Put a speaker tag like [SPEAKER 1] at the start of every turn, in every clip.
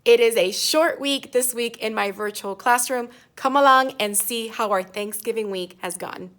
[SPEAKER 1] It is a short week this week in my virtual classroom. Come along and see how our Thanksgiving week has gone.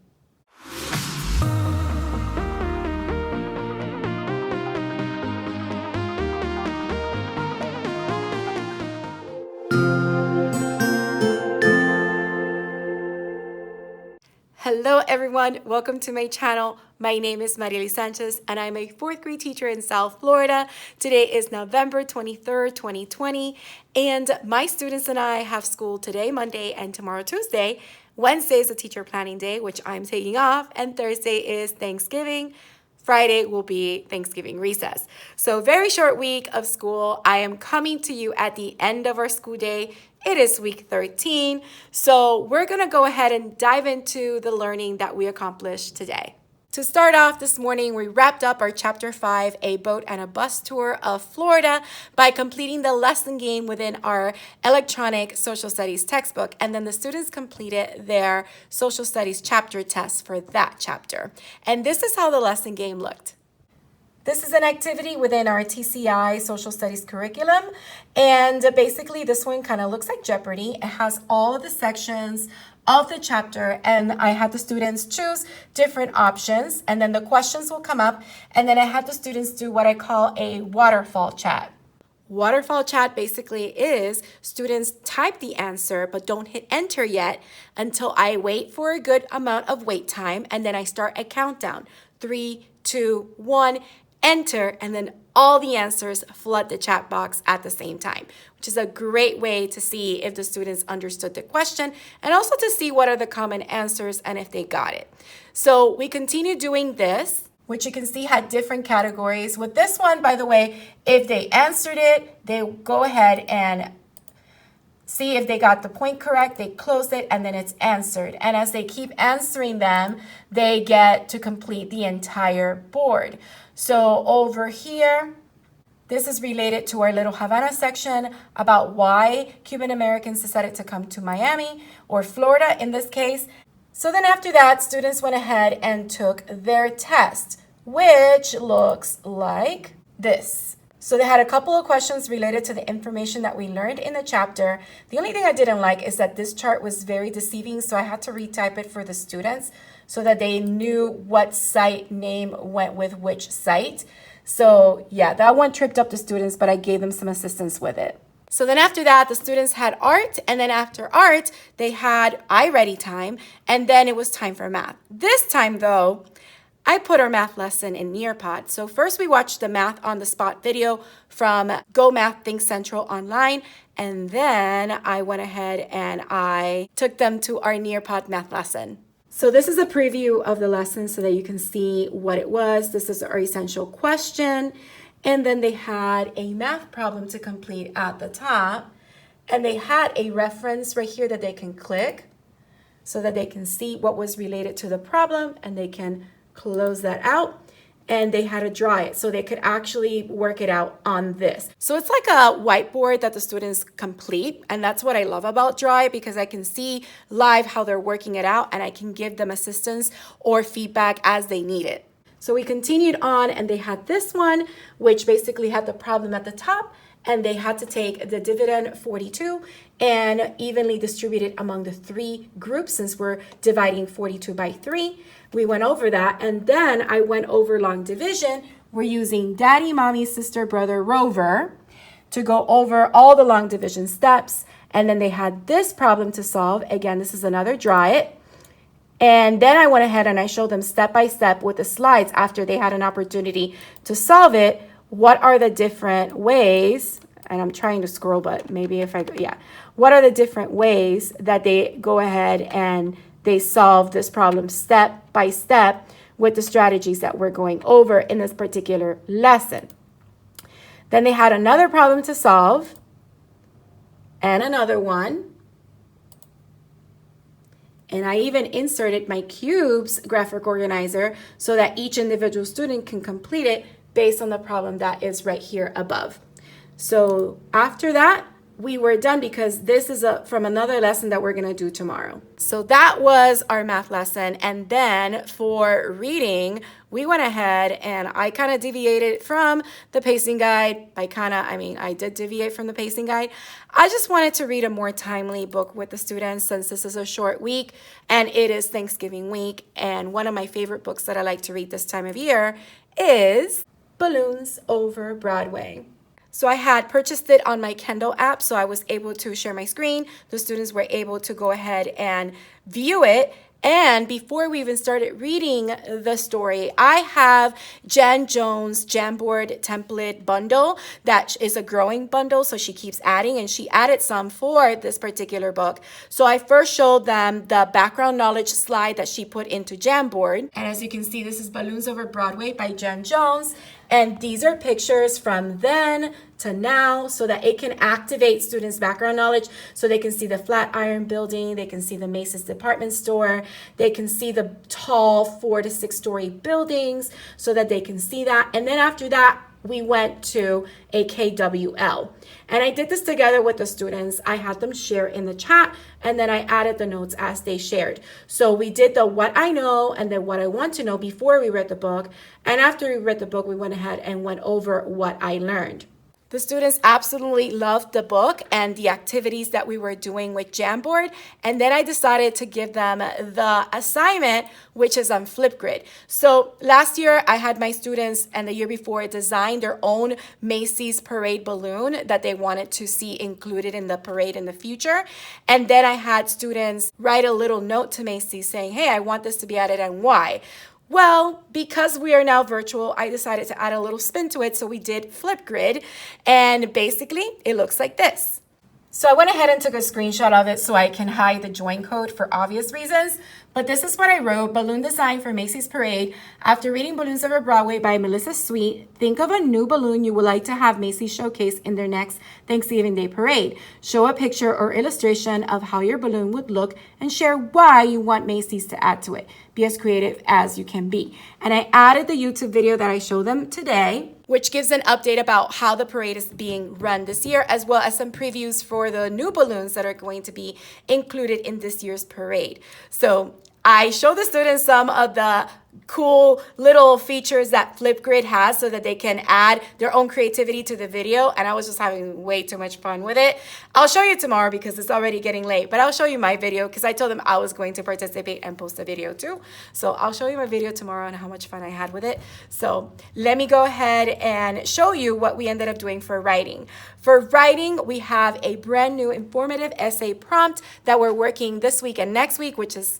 [SPEAKER 1] Hello everyone, welcome to my channel. My name is Mariely Sanchez and I'm a 4th grade teacher in South Florida. Today is November 23rd, 2020, and my students and I have school today, Monday, and tomorrow, Tuesday. Wednesday is a teacher planning day, which I'm taking off, and Thursday is Thanksgiving. Friday will be Thanksgiving recess. So very short week of school. I am coming to you at the end of our school day. It is week 13. So we're gonna go ahead and dive into the learning that we accomplished today. To start off this morning, we wrapped up our Chapter 5, A Boat and a Bus Tour of Florida, by completing the lesson game within our electronic social studies textbook. And then the students completed their social studies chapter test for that chapter. And this is how the lesson game looked. This is an activity within our TCI social studies curriculum. And basically this one kind of looks like Jeopardy. It has all of the sections of the chapter, and I had the students choose different options, and then the questions will come up, and then I had the students do what I call a waterfall chat. Waterfall chat basically is students type the answer but don't hit enter yet until I wait for a good amount of wait time, and then I start a countdown. 3, 2, 1, enter, and then all the answers flood the chat box at the same time, which is a great way to see if the students understood the question and also to see what are the common answers and if they got it. So we continue doing this, which you can see had different categories. With this one, by the way, if they answered it, they go ahead and see if they got the point correct, they close it, and then it's answered. And as they keep answering them, they get to complete the entire board. So over here, this is related to our Little Havana section about why Cuban Americans decided to come to Miami, or Florida in this case. So then after that, students went ahead and took their test, which looks like this. So they had a couple of questions related to the information that we learned in the chapter. The only thing I didn't like is that this chart was very deceiving, so I had to retype it for the students so that they knew what site name went with which site. So yeah, that one tripped up the students, but I gave them some assistance with it. So then after that, the students had art, and then after art, they had iReady time, and then it was time for math. This time though, I put our math lesson in Nearpod. So first we watched the math on the spot video from Go Math Think Central online, and then I went ahead and I took them to our Nearpod math lesson. So this is a preview of the lesson so that you can see what it was. This is our essential question, and then they had a math problem to complete at the top, and they had a reference right here that they can click so that they can see what was related to the problem, and they can close that out, and they had to draw it so they could actually work it out on this. So it's like a whiteboard that the students complete, and that's what I love about Draw It, because I can see live how they're working it out and I can give them assistance or feedback as they need it. So we continued on, and they had this one, which basically had the problem at the top, and they had to take the dividend 42 and evenly distribute it among the 3 groups since we're dividing 42 by 3. We went over that, and then I went over long division. We're using Daddy, Mommy, Sister, Brother, Rover to go over all the long division steps. And then they had this problem to solve. Again, this is another Draw It. And then I went ahead and I showed them step by step with the slides after they had an opportunity to solve it. What are the different ways, and I'm trying to scroll, but maybe if I go, yeah. What are the different ways that they go ahead and they solve this problem step by step with the strategies that we're going over in this particular lesson. Then they had another problem to solve and another one. And I even inserted my cubes graphic organizer so that each individual student can complete it based on the problem that is right here above. So after that, we were done because this is from another lesson that we're going to do tomorrow. So that was our math lesson. And then for reading, we went ahead and I kind of deviated from the pacing guide. I did deviate from the pacing guide. I just wanted to read a more timely book with the students since this is a short week and it is Thanksgiving week. And one of my favorite books that I like to read this time of year is Balloons Over Broadway. So I had purchased it on my Kindle app, so I was able to share my screen. The students were able to go ahead and view it. And before we even started reading the story, I have Jen Jones' Jamboard template bundle that is a growing bundle, so she keeps adding, and she added some for this particular book. So I first showed them the background knowledge slide that she put into Jamboard. And as you can see, this is Balloons Over Broadway by Jen Jones. And these are pictures from then to now so that it can activate students' background knowledge so they can see the Flatiron Building, they can see the Macy's department store, they can see the tall 4 to 6 story buildings so that they can see that. And then after that, we went to a KWL. And I did this together with the students. I had them share in the chat, and then I added the notes as they shared. So we did the what I know and then what I want to know before we read the book. And after we read the book, we went ahead and went over what I learned. The students absolutely loved the book and the activities that we were doing with Jamboard. And then I decided to give them the assignment, which is on Flipgrid. So last year I had my students and the year before design their own Macy's parade balloon that they wanted to see included in the parade in the future. And then I had students write a little note to Macy's saying, hey, I want this to be added and why. Well, because we are now virtual, I decided to add a little spin to it. So we did Flipgrid, and basically it looks like this. So I went ahead and took a screenshot of it so I can hide the join code for obvious reasons. But this is what I wrote: balloon design for Macy's Parade. After reading Balloons Over Broadway by Melissa Sweet, think of a new balloon you would like to have Macy's showcase in their next Thanksgiving Day parade. Show a picture or illustration of how your balloon would look and share why you want Macy's to add to it. Be as creative as you can be. And I added the YouTube video that I showed them today, which gives an update about how the parade is being run this year, as well as some previews for the new balloons that are going to be included in this year's parade. So I show the students some of the cool little features that Flipgrid has so that they can add their own creativity to the video, and I was just having way too much fun with it. I'll show you tomorrow because it's already getting late, but I'll show you my video because I told them I was going to participate and post a video too. So I'll show you my video tomorrow on how much fun I had with it. So let me go ahead and show you what we ended up doing for writing. For writing, we have a brand new informative essay prompt that we're working this week and next week, which is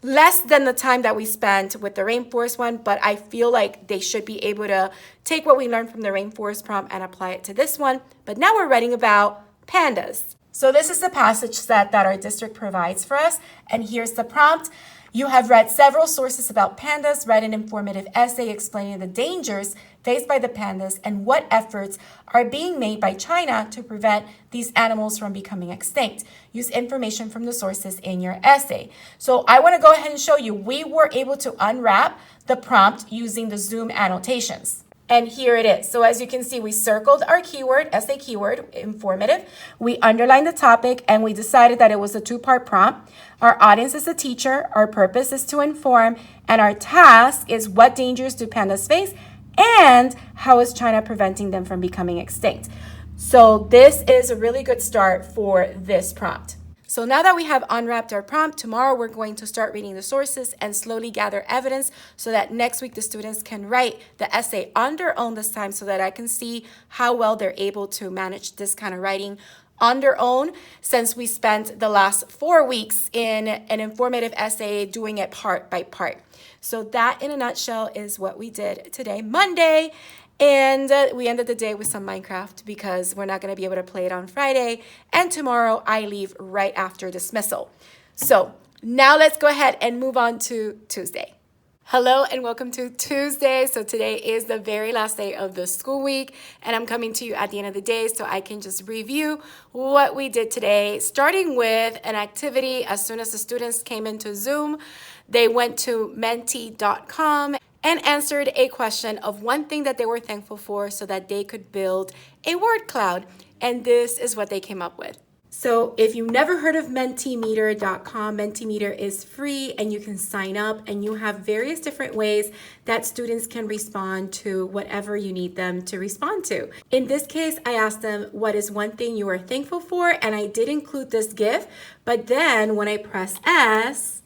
[SPEAKER 1] less than the time that we spent with the rainforest one, but I feel like they should be able to take what we learned from the rainforest prompt and apply it to this one. But now we're writing about pandas. So this is the passage set that our district provides for us, and here's the prompt. You have read several sources about pandas. Write an informative essay explaining the dangers faced by the pandas and what efforts are being made by China to prevent these animals from becoming extinct. Use information from the sources in your essay. So I want to go ahead and show you, we were able to unwrap the prompt using the Zoom annotations. And here it is. So as you can see, we circled our keyword, essay keyword, informative. We underlined the topic, and we decided that it was a 2-part prompt. Our audience is the teacher, our purpose is to inform, and our task is what dangers do pandas face, and how is China preventing them from becoming extinct. So this is a really good start for this prompt. So now that we have unwrapped our prompt, tomorrow we're going to start reading the sources and slowly gather evidence so that next week the students can write the essay on their own this time so that I can see how well they're able to manage this kind of writing on their own, since we spent the last 4 weeks in an informative essay doing it part by part. So that in a nutshell is what we did today, Monday. And we ended the day with some Minecraft because we're not going to be able to play it on Friday. And tomorrow I leave right after dismissal. So now let's go ahead and move on to Tuesday. Hello and welcome to Tuesday. So today is the very last day of the school week, and I'm coming to you at the end of the day so I can just review what we did today, starting with an activity. As soon as the students came into Zoom, they went to Menti.com and answered a question of one thing that they were thankful for so that they could build a word cloud. and this is what they came up with. So if you've never heard of Mentimeter.com, Mentimeter is free and you can sign up, and you have various different ways that students can respond to whatever you need them to respond to. In this case, I asked them, what is one thing you are thankful for? And I did include this GIF, but then when I press S,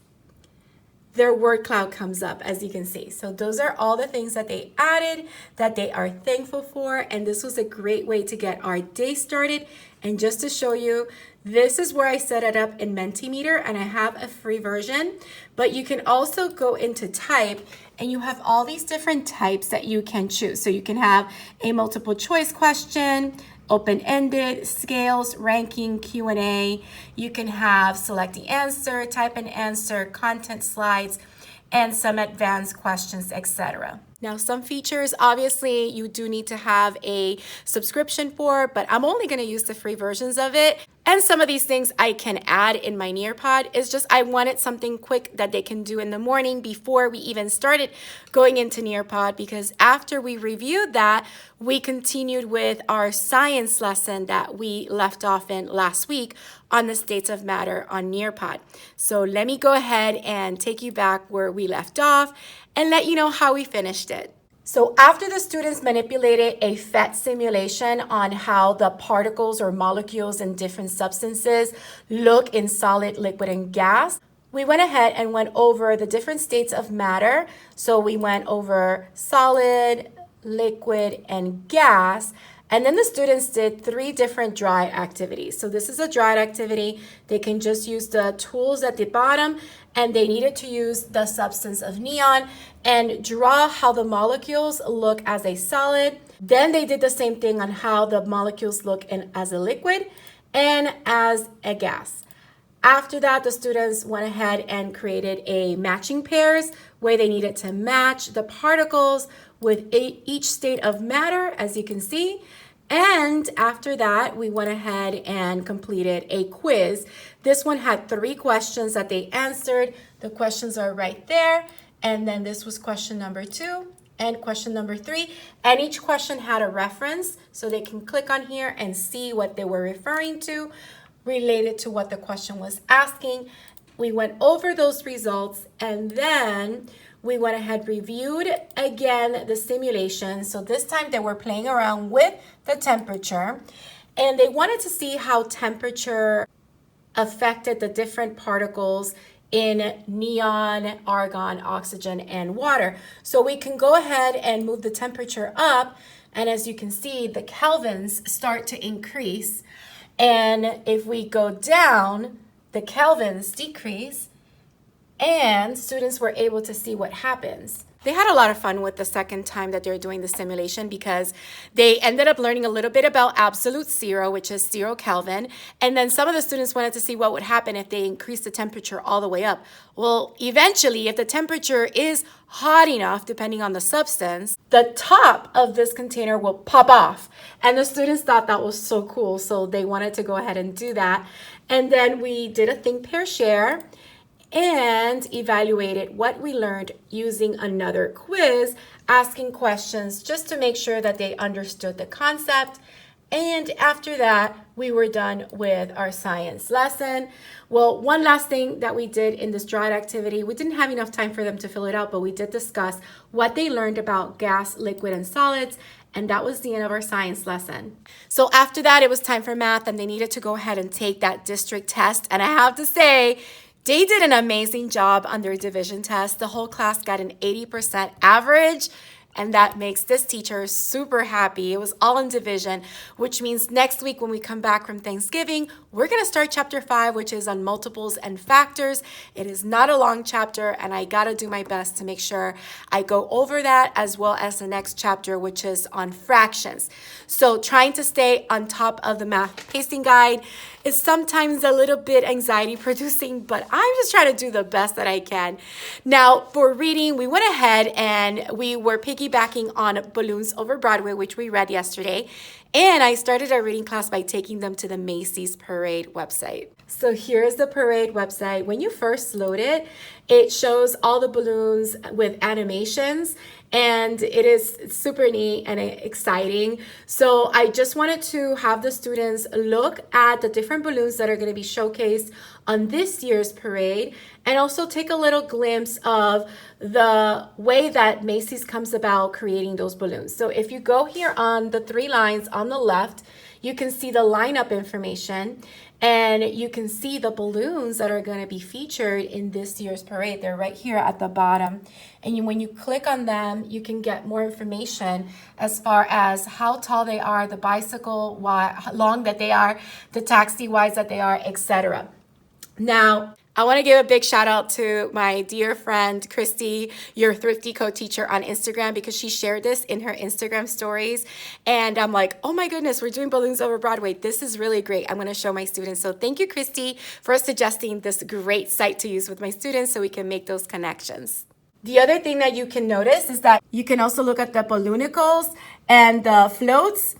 [SPEAKER 1] their word cloud comes up, as you can see. So those are all the things that they added that they are thankful for. And this was a great way to get our day started. And just to show you, this is where I set it up in Mentimeter, and I have a free version, but you can also go into type and you have all these different types that you can choose. So you can have a multiple choice question, open-ended, scales, ranking, Q&A. You can have select the answer, type an answer, content slides, and some advanced questions, etc. Now, some features, obviously, you do need to have a subscription for, but I'm only going to use the free versions of it. And some of these things I can add in my Nearpod. It's just I wanted something quick that they can do in the morning before we even started going into Nearpod, because after we reviewed that, we continued with our science lesson that we left off in last week on the states of matter on Nearpod. So let me go ahead and take you back where we left off and let you know how we finished it. So after the students manipulated a PhET simulation on how the particles or molecules in different substances look in solid, liquid, and gas, we went ahead and went over the different states of matter. So we went over solid, liquid, and gas. And then the students did 3 different dry activities. So this is a dry activity. They can just use the tools at the bottom, and they needed to use the substance of neon and draw how the molecules look as a solid. Then they did the same thing on how the molecules look as a liquid and as a gas. After that, the students went ahead and created a matching pairs where they needed to match the particles with each state of matter, as you can see. And after that, we went ahead and completed a quiz. This one had 3 questions that they answered. The questions are right there. And then this was question number 2 and question number 3. And each question had a reference, so they can click on here and see what they were referring to related to what the question was asking. We went over those results, and then we went ahead, reviewed again the simulation. So this time they were playing around with the temperature, and they wanted to see how temperature affected the different particles in neon, argon, oxygen, and water. So we can go ahead and move the temperature up, and as you can see, the kelvins start to increase. And if we go down, the kelvins decrease, and students were able to see what happens. They had a lot of fun with the second time that they're doing the simulation, because they ended up learning a little bit about absolute zero, which is 0 Kelvin. And then some of the students wanted to see what would happen if they increased the temperature all the way up. Well, eventually, if the temperature is hot enough, depending on the substance, the top of this container will pop off. And the students thought that was so cool, so they wanted to go ahead and do that. And then we did a think, pair, share, and evaluated what we learned using another quiz, asking questions just to make sure that they understood the concept. And after that, we were done with our science lesson. Well, one last thing that we did in this dry activity, we didn't have enough time for them to fill it out, but we did discuss what they learned about gas, liquid, and solids. And that was the end of our science lesson. So after that, it was time for math, and they needed to go ahead and take that district test. And I have to say, they did an amazing job on their division test. The whole class got an 80% average, and that makes this teacher super happy. It was all in division, which means next week when we come back from Thanksgiving, we're gonna start chapter 5, which is on multiples and factors. It is not a long chapter, and I gotta do my best to make sure I go over that, as well as the next chapter, which is on fractions. So trying to stay on top of the math pacing guide is sometimes a little bit anxiety producing, but I'm just trying to do the best that I can. Now for reading, we went ahead and we were piggybacking on Balloons Over Broadway, which we read yesterday. And I started our reading class by taking them to the Macy's Parade website. So here's the parade website. When you first load it, it shows all the balloons with animations. and it is super neat and exciting. So I just wanted to have the students look at the different balloons that are going to be showcased on this year's parade, and also take a little glimpse of the way that Macy's comes about creating those balloons. So if you go here on the 3 lines on the left, you can see the lineup information, and you can see the balloons that are going to be featured in this year's parade. They're right here at the bottom. And when you click on them, you can get more information as far as how tall they are, the bicycle, how long that they are, the taxi wise that they are, etc. Now, I want to give a big shout out to my dear friend, Cristy, your Thrifty co-teacher on Instagram, because she shared this in her Instagram stories. And I'm like, oh my goodness, we're doing balloons over Broadway. This is really great. I'm going to show my students. So thank you, Cristy, for suggesting this great site to use with my students so we can make those connections. The other thing that you can notice is that you can also look at the balloonicles and the floats,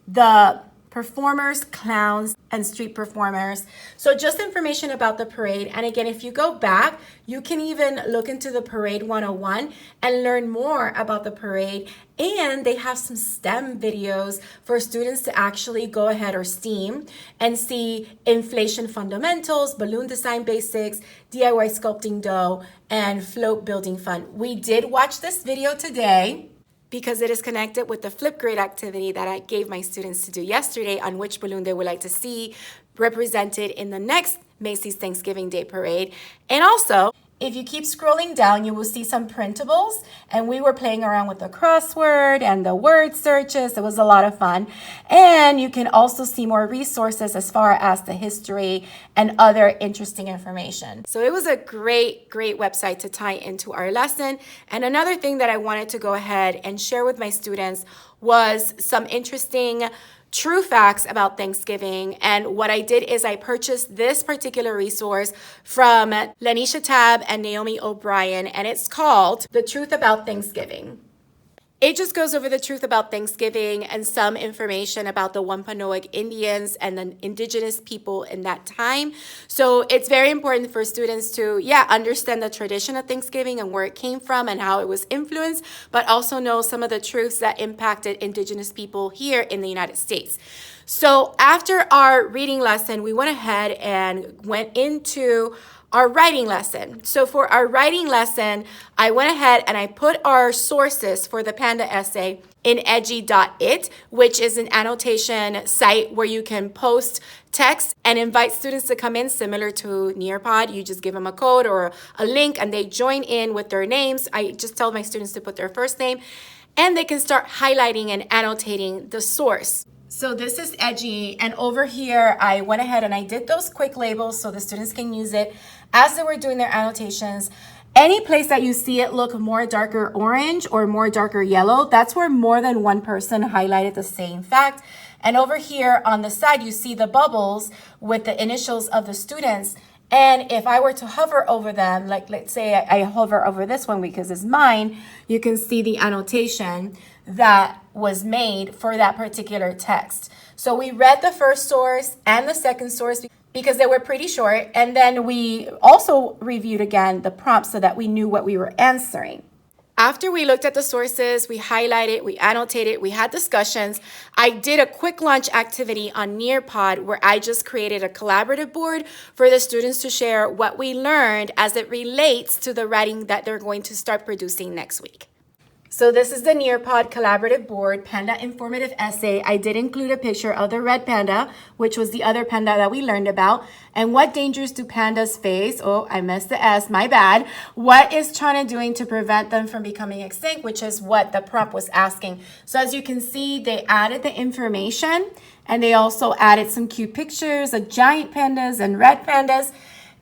[SPEAKER 1] the performers, clowns, and street performers. So just information about the parade. And again, if you go back, you can even look into the Parade 101 and learn more about the parade. And they have some STEM videos for students to actually go ahead, or STEAM, and see inflation fundamentals, balloon design basics, DIY sculpting dough, and float building fun. We did watch this video today, because it is connected with the Flipgrid activity that I gave my students to do yesterday on which balloon they would like to see represented in the next Macy's Thanksgiving Day Parade. And also, if you keep scrolling down, you will see some printables, and we were playing around with the crossword and the word searches. It was a lot of fun. And you can also see more resources as far as the history and other interesting information. So it was a great website to tie into our lesson. And another thing that I wanted to go ahead and share with my students was some interesting true facts about Thanksgiving. And what I did is I purchased this particular resource from Lanisha Tab and Naomi O'Brien, and it's called The Truth About Thanksgiving. It just goes over the truth about Thanksgiving and some information about the Wampanoag Indians and the indigenous people in that time. So it's very important for students to, understand the tradition of Thanksgiving and where it came from and how it was influenced, but also know some of the truths that impacted indigenous people here in the United States. So after our reading lesson, we went ahead and went into our writing lesson. So for our writing lesson, I went ahead and I put our sources for the Panda essay in Edji.it, which is an annotation site where you can post text and invite students to come in, similar to Nearpod. You just give them a code or a link and they join in with their names. I just tell my students to put their first name, and they can start highlighting and annotating the source. So this is Edji, and over here I went ahead and I did those quick labels so the students can use it as they were doing their annotations. Any place that you see it look more darker orange or more darker yellow, that's where more than one person highlighted the same fact. And over here on the side, you see the bubbles with the initials of the students. And if I were to hover over them, like let's say I hover over this one because it's mine, you can see the annotation that was made for that particular text. So we read the first source and the second source because they were pretty short. And then we also reviewed again the prompts so that we knew what we were answering. After we looked at the sources, we highlighted, we annotated, we had discussions. I did a quick launch activity on Nearpod where I just created a collaborative board for the students to share what we learned as it relates to the writing that they're going to start producing next week. So this is the Nearpod collaborative board, Panda Informative Essay. I did include a picture of the red panda, which was the other panda that we learned about. And what dangers do pandas face? Oh, I missed the S, my bad. What is China doing to prevent them from becoming extinct, which is what the prompt was asking. So as you can see, they added the information and they also added some cute pictures of giant pandas and red pandas.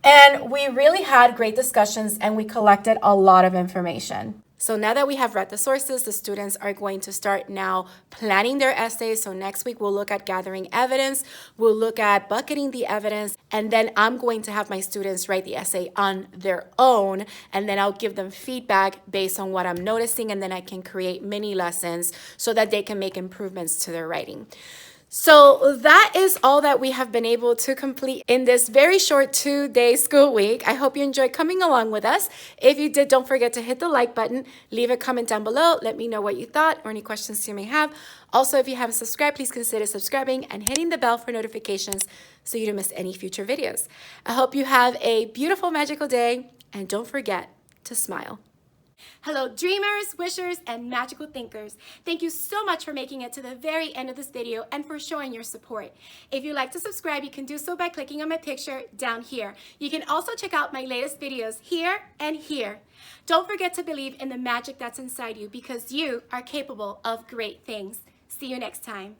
[SPEAKER 1] And we really had great discussions and we collected a lot of information. So now that we have read the sources, the students are going to start now planning their essays. So next week, we'll look at gathering evidence. We'll look at bucketing the evidence. And then I'm going to have my students write the essay on their own. And then I'll give them feedback based on what I'm noticing. And then I can create mini lessons so that they can make improvements to their writing. So that is all that we have been able to complete in this very short 2-day school week. I hope you enjoyed coming along with us. If you did, don't forget to hit the like button, leave a comment down below, let me know what you thought or any questions you may have. Also, if you haven't subscribed, please consider subscribing and hitting the bell for notifications so you don't miss any future videos. I hope you have a beautiful, magical day, and don't forget to smile. Hello dreamers, wishers, and magical thinkers. Thank you so much for making it to the very end of this video and for showing your support. If you'd like to subscribe, you can do so by clicking on my picture down here. You can also check out my latest videos here and here. Don't forget to believe in the magic that's inside you because you are capable of great things. See you next time.